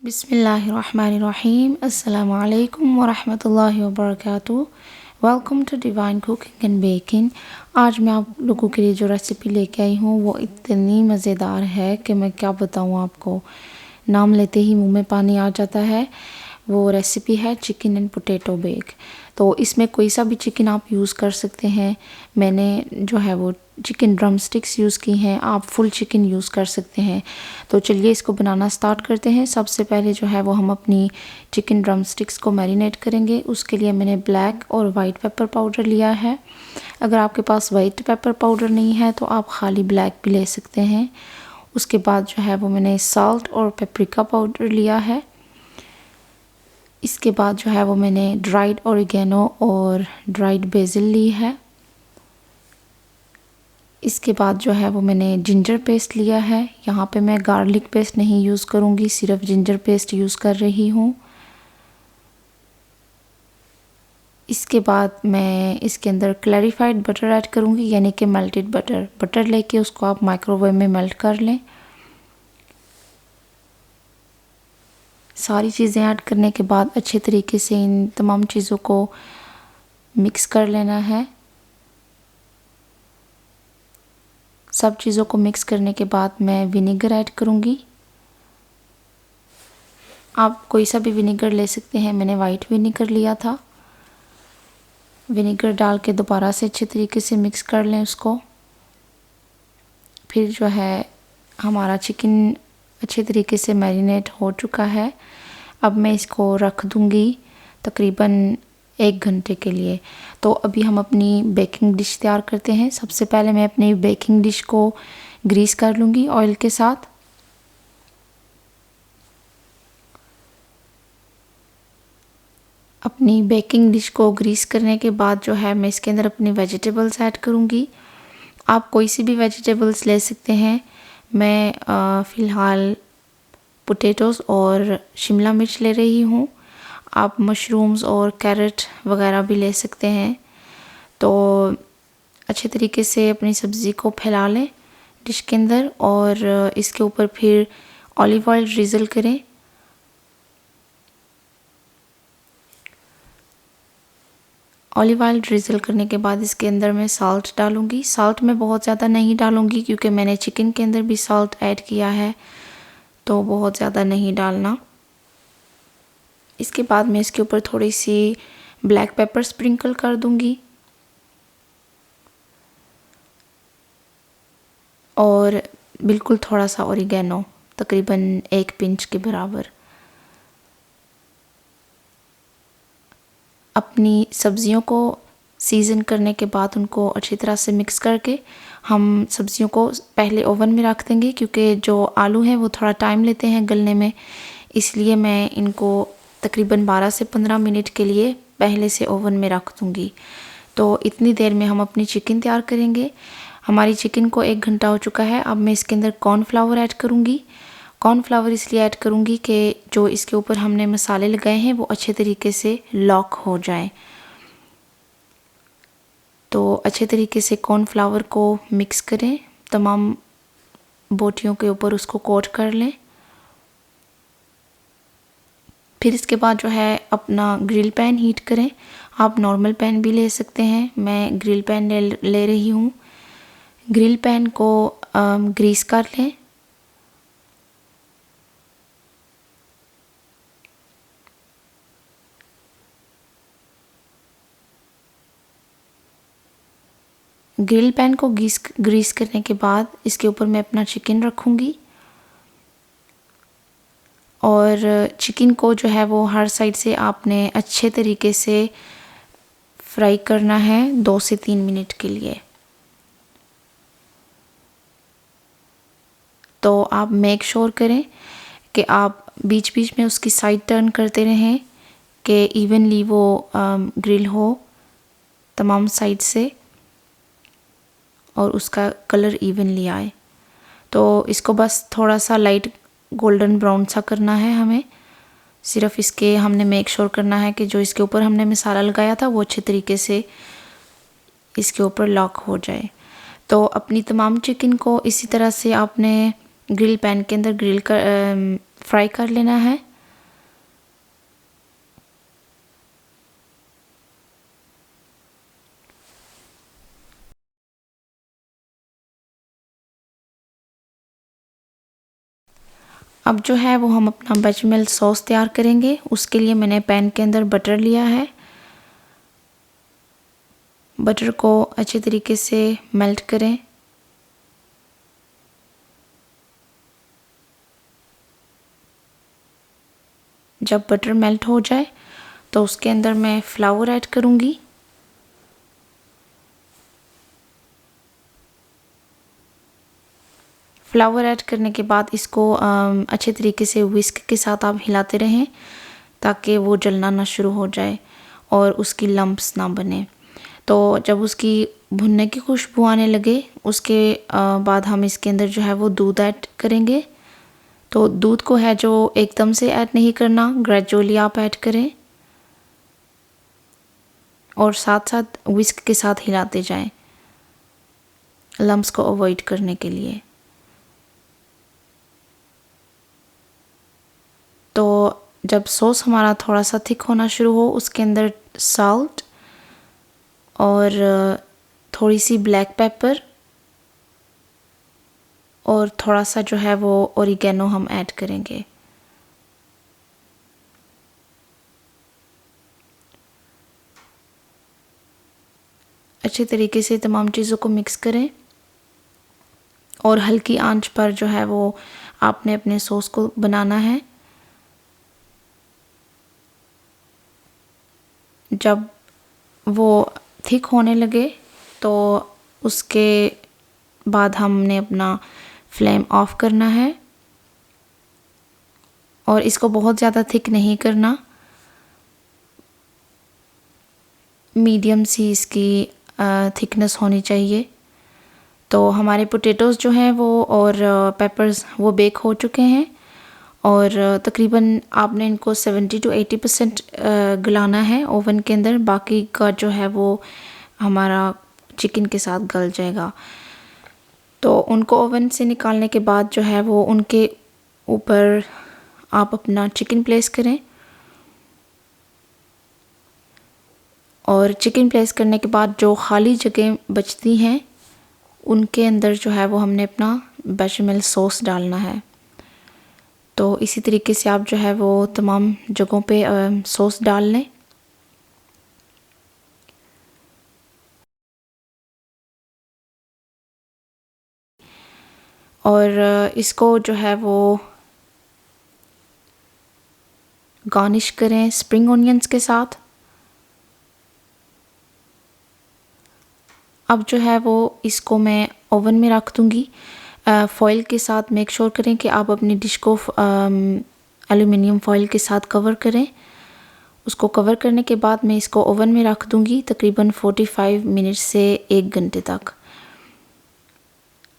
बिस्मिल्लाहिर्रहमानिर्रहीम अस्सलामु अलैकुम वरहमतुल्लाहि वबरकातुहू। Welcome to divine cooking and baking. आज मैं आप लोगों के लिए जो रेसिपी लेके आई हूँ वो इतनी मज़ेदार है कि मैं क्या बताऊँ आपको, नाम लेते ही मुंह में पानी आ जाता है। वो रेसिपी है चिकन एंड पोटैटो बेक। तो इसमें कोई सा भी चिकन आप यूज़ कर सकते हैं। मैंने जो है वो चिकन ड्रम स्टिक्स यूज़ की हैं, आप फुल चिकन यूज़ कर सकते हैं। तो चलिए इसको बनाना स्टार्ट करते हैं। सबसे पहले जो है वो हम अपनी चिकन ड्रम स्टिक्स को मैरिनेट करेंगे। उसके लिए मैंने ब्लैक और वाइट पेपर पाउडर लिया है। अगर आपके पास वाइट पेपर पाउडर नहीं है तो आप खाली ब्लैक भी ले सकते हैं। उसके बाद जो है वो मैंने साल्ट और पेपरिका पाउडर लिया है। इसके बाद जो है वो मैंने ड्राइड ऑरिगेनो और ड्राइड बेसिल ली है। इसके बाद जो है वो मैंने जिंजर पेस्ट लिया है। यहाँ पे मैं गार्लिक पेस्ट नहीं यूज़ करूँगी, सिर्फ जिंजर पेस्ट यूज़ कर रही हूँ। इसके बाद मैं इसके अंदर क्लैरिफाइड बटर ऐड करूँगी, यानी कि मेल्टेड बटर लेके उसको आप माइक्रोवेव में मेल्ट कर लें। सारी चीज़ें ऐड करने के बाद अच्छे तरीके से इन तमाम चीज़ों को मिक्स कर लेना है। सब चीज़ों को मिक्स करने के बाद मैं विनेगर ऐड करूँगी। आप कोई सा भी विनेगर ले सकते हैं, मैंने वाइट विनेगर लिया था। विनेगर डाल के दोबारा से अच्छे तरीके से मिक्स कर लें उसको। फिर जो है हमारा चिकन अच्छे तरीके से मैरिनेट हो चुका है। अब मैं इसको रख दूँगी तकरीबन 1 घंटे के लिए। तो अभी हम अपनी बेकिंग डिश तैयार करते हैं। सबसे पहले मैं अपनी बेकिंग डिश को ग्रीस कर लूँगी ऑयल के साथ। अपनी बेकिंग डिश को ग्रीस करने के बाद जो है मैं इसके अंदर अपनी वेजिटेबल्स ऐड करूँगी। आप कोई सी भी वेजिटेबल्स ले सकते हैं। मैं फ़िलहाल पोटैटोज़ और शिमला मिर्च ले रही हूँ। आप मशरूम्स और कैरेट वगैरह भी ले सकते हैं। तो अच्छे तरीके से अपनी सब्ज़ी को फैला लें डिश के अंदर और इसके ऊपर फिर ऑलिव ऑयल ड्रिज़ल करें। ऑलिव ऑयल ड्रिज़ल करने के बाद इसके अंदर मैं साल्ट डालूँगी। साल्ट मैं बहुत ज़्यादा नहीं डालूँगी क्योंकि मैंने चिकन के अंदर भी साल्ट ऐड किया है, तो बहुत ज़्यादा नहीं डालना। इसके बाद मैं इसके ऊपर थोड़ी सी ब्लैक पेपर स्प्रिंकल कर दूँगी और बिल्कुल थोड़ा सा ऑरिगेनो, तकरीबन 1 पिंच के बराबर। अपनी सब्ज़ियों को सीज़न करने के बाद उनको अच्छी तरह से मिक्स करके हम सब्ज़ियों को पहले ओवन में रख देंगे, क्योंकि जो आलू हैं वो थोड़ा टाइम लेते हैं गलने में। इसलिए मैं इनको तकरीबन 12 से 15 मिनट के लिए पहले से ओवन में रख दूँगी। तो इतनी देर में हम अपनी चिकन तैयार करेंगे। हमारी चिकन को 1 घंटा हो चुका है। अब मैं इसके अंदर कॉर्नफ्लावर ऐड करूँगी। कॉर्नफ्लावर इसलिए ऐड करूँगी कि जो इसके ऊपर हमने मसाले लगाए हैं वो अच्छे तरीके से लॉक हो जाएं। तो अच्छे तरीके से कॉर्नफ्लावर को मिक्स करें, तमाम बोटियों के ऊपर उसको कोट कर लें। फिर इसके बाद जो है अपना ग्रिल पैन हीट करें। आप नॉर्मल पैन भी ले सकते हैं, मैं ग्रिल पैन ले रही हूँ। ग्रिल पैन को ग्रीस कर लें। ग्रिल पैन को ग्रीस करने के बाद इसके ऊपर मैं अपना चिकन रखूँगी और चिकन को जो है वो हर साइड से आपने अच्छे तरीके से फ्राई करना है 2 से 3 मिनट के लिए। तो आप मेक श्योर करें कि आप बीच बीच में उसकी साइड टर्न करते रहें कि इवनली वो ग्रिल हो तमाम साइड से और उसका कलर इवनली आए। तो इसको बस थोड़ा सा लाइट गोल्डन ब्राउन सा करना है हमें। सिर्फ इसके हमने मेक श्योर करना है कि जो इसके ऊपर हमने मसाला लगाया था वो अच्छे तरीके से इसके ऊपर लॉक हो जाए। तो अपनी तमाम चिकन को इसी तरह से आपने ग्रिल पैन के अंदर फ्राई कर लेना है। अब जो है वो हम अपना बेचामेल सॉस तैयार करेंगे। उसके लिए मैंने पैन के अंदर बटर लिया है। बटर को अच्छे तरीके से मेल्ट करें। जब बटर मेल्ट हो जाए तो उसके अंदर मैं फ्लावर ऐड करूँगी। फ्लावर ऐड करने के बाद इसको अच्छे तरीके से विस्क के साथ आप हिलाते रहें ताकि वो जलना ना शुरू हो जाए और उसकी लम्प्स ना बने। तो जब उसकी भुनने की खुशबू आने लगे उसके बाद हम इसके अंदर जो है वो दूध ऐड करेंगे। तो दूध को है जो एकदम से ऐड नहीं करना, ग्रेजुअली आप ऐड करें और साथ साथ विस्क के साथ हिलाते जाएं लम्प्स को अवॉइड करने के लिए। तो जब सॉस हमारा थोड़ा सा थिक होना शुरू हो उसके अंदर सॉल्ट और थोड़ी सी ब्लैक पेपर और थोड़ा सा जो है वो ओरिगेनो हम ऐड करेंगे। अच्छे तरीके से तमाम चीज़ों को मिक्स करें और हल्की आंच पर जो है वो आपने अपने सॉस को बनाना है। जब वो थिक होने लगे तो उसके बाद हमने अपना फ्लेम ऑफ करना है और इसको बहुत ज़्यादा थिक नहीं करना, मीडियम सी इसकी थिकनेस होनी चाहिए। तो हमारे पोटैटोज़ जो हैं वो और पेपर्स वो बेक हो चुके हैं और तकरीबन आपने इनको 70 to 80% गलाना है ओवन के अंदर। बाकी का जो है वो हमारा चिकन के साथ गल जाएगा। तो उनको ओवन से निकालने के बाद जो है वो उनके ऊपर आप अपना चिकन प्लेस करें और चिकन प्लेस करने के बाद जो खाली जगह बचती हैं उनके अंदर जो है वो हमने अपना बेचामेल सॉस डालना है। तो इसी तरीके से आप जो है वो तमाम जगहों पे सॉस डाल लें। और इसको जो है वो गार्निश करें स्प्रिंग ऑनियंस के साथ। अब जो है वो इसको मैं ओवन में रख दूँगी फॉइल के साथ। मेक श्योर करें कि आप अपनी डिश को एल्युमिनियम फॉइल के साथ कवर करें। उसको कवर करने के बाद मैं इसको ओवन में रख दूँगी तकरीबन 45 मिनट से 1 घंटे तक।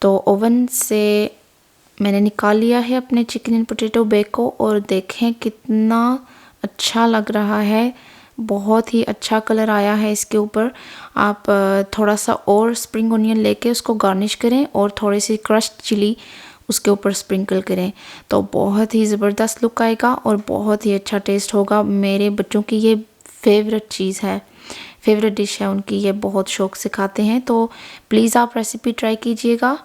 तो ओवन से मैंने निकाल लिया है अपने चिकन एंड पोटैटो बेक को और देखें कितना अच्छा लग रहा है। बहुत ही अच्छा कलर आया है इसके ऊपर। आप थोड़ा सा और स्प्रिंग ऑनियन लेके उसको गार्निश करें और थोड़ी सी क्रश्ड चिली उसके ऊपर स्प्रिंकल करें तो बहुत ही ज़बरदस्त लुक आएगा और बहुत ही अच्छा टेस्ट होगा। मेरे बच्चों की ये फेवरेट चीज़ है, फेवरेट डिश है उनकी, ये बहुत शौक़ से खाते हैं। तो प्लीज़ आप रेसिपी ट्राई कीजिएगा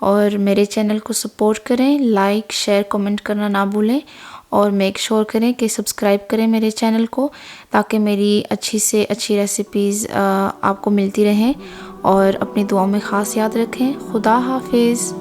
और मेरे चैनल को सपोर्ट करें, लाइक शेयर कमेंट करना ना भूलें और मेक श्योर करें कि सब्सक्राइब करें मेरे चैनल को ताकि मेरी अच्छी से अच्छी रेसिपीज़ आपको मिलती रहें। और अपनी दुआओं में ख़ास याद रखें। खुदा हाफिज़।